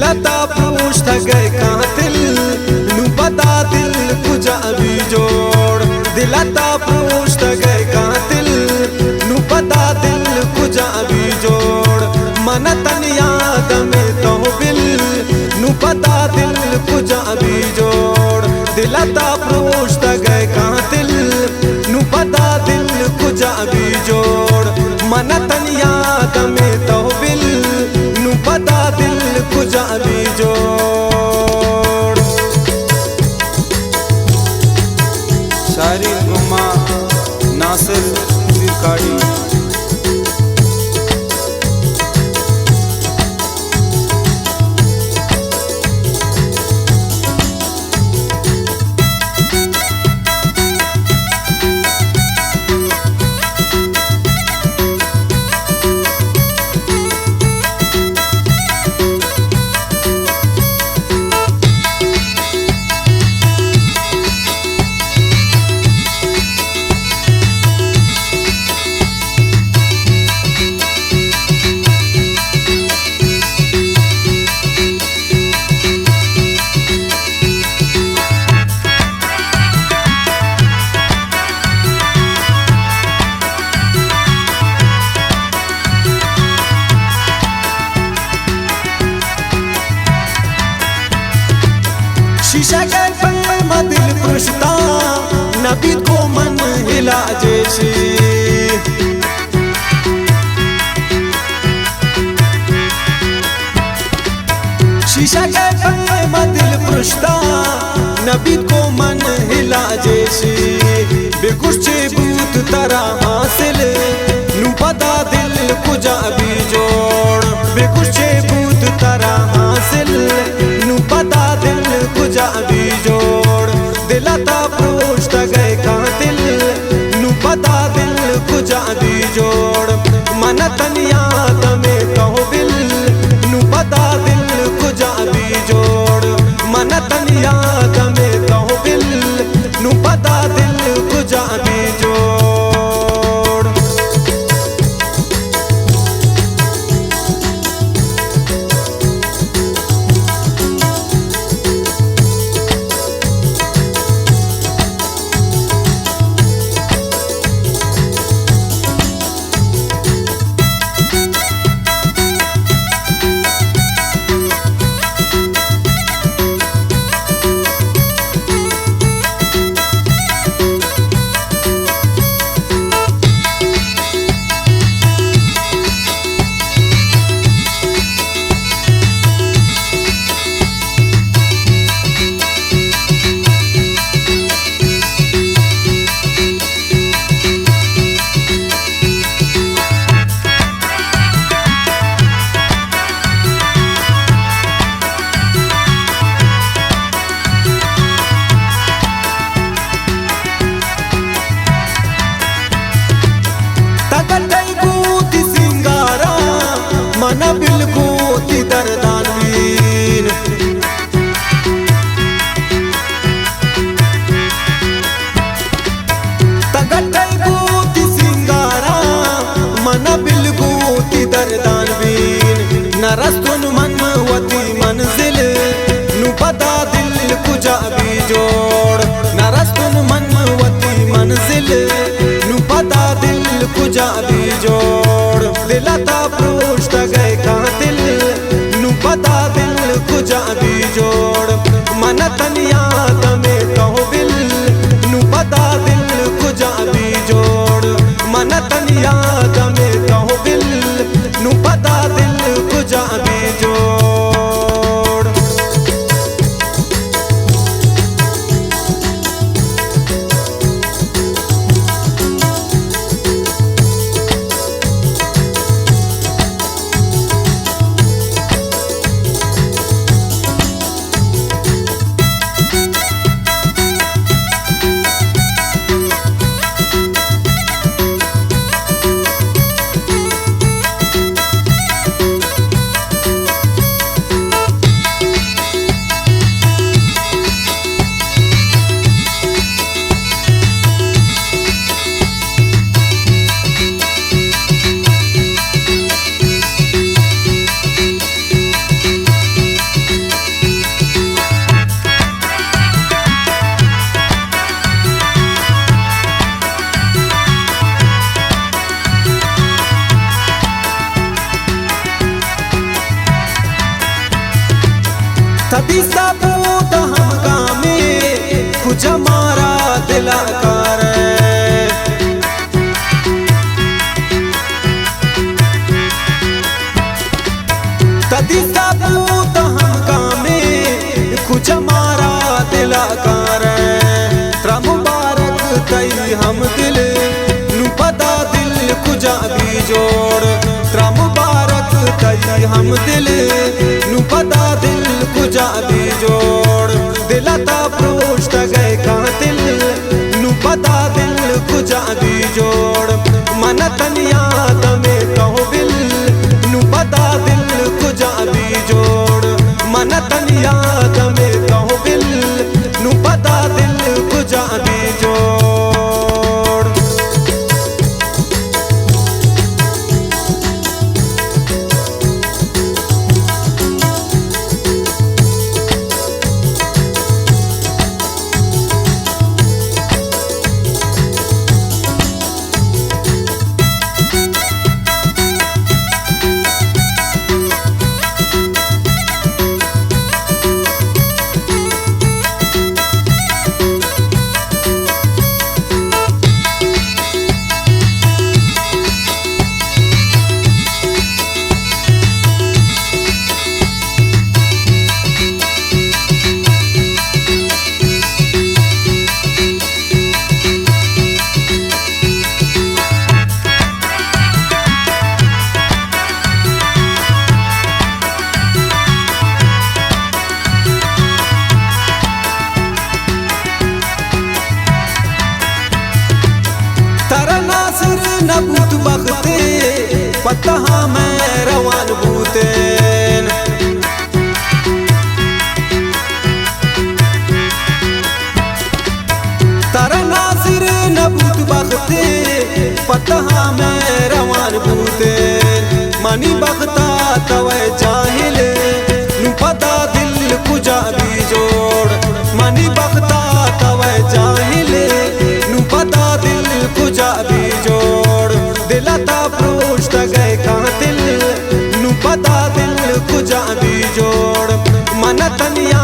दिलता पूछता गए कातिल नू पता दिल कुछ अभी जोड़। दिलता पूछता गए कातिल नू पता दिल कुछ अभी जोड़। मन तन याद में तो बिल नू पता दिल कुछ अभी जोड़। दिलता पूछता गए कातिल नू पता दिल कुछ अभी जोड़। मन तन याद में तो बिल नू पता दिल कुछ अभी जोड़। शायरी गुम्मा नासिर काड़ी। शीशा के पल दिल पुछता नबी को मन हिला जैसे। शीशा के पल दिल पुछता नबी को मन हिला जैसे। बेकुछ बूत तरह हासिल नू पता दिल कुछ अभी जोड़। बेकुछ बूत तरह हासिल नू पता दिल कुछ अभी जोड़। दिलता पूछता गए कातिल नू पता दिल कुछ अभी जोड़। मन तन याद में कहो बिल नू पता दिल कुछ अभी जोड़। मन तन याद में कहो बिल नू पता दिल कुछ अभी जोड़। मन बिलगोती दरदानवीन तगटई गोती सिंगारा। मन बिलगोती दरदानवीन नरस्तुन मनमवती मंजिल नू पता दिल कुछ अभी जोड़। नरस्तुन मनमवती मंजिल नू पता दिल कुछ अभी जोड़। दिलता पूछता गए कातिल नू पता दिल कुछ अभी जोड़। मन तन याद में कहो बिल नू पता दिल कुछ अभी जोड़। मन तन याद में कहो बिल नू पता दिल कुछ अभी जोड़। सदी सबूत हम गामे कुछ हमारा दिलाकार सदी सबूत हम गामे कुछ हमारा दिलाकार मुबारक तई हम दिल नु पता दिल कुजा भी जोड़ त्रा मुबारक तई हम दिल नु पता दिल कुजा भी जोड़ दिलता पृष्ठ गए का दिल नु पता दिल कुजा भी जोड़ मन तनिया तमे कहो बिल नु पता दिल कुजा भी जोड़ मन तनिया तमे कहो बिल नु पता दिल कुजा भी जोड़ नबूत बखते पता मैं रवान बूतेन तारा नासिर नबूत बखते पता मैं रवान बूतेन मनी बखता तवे जाहिल नु पता दिल कुजा भी जोड़ मनी बखता तवे जाहिल नु पता दिल कुजा भी जोड़ दिलता पृष्ठ गए का दिल नु पता दिल कुजा भी जोड़ मन तनिया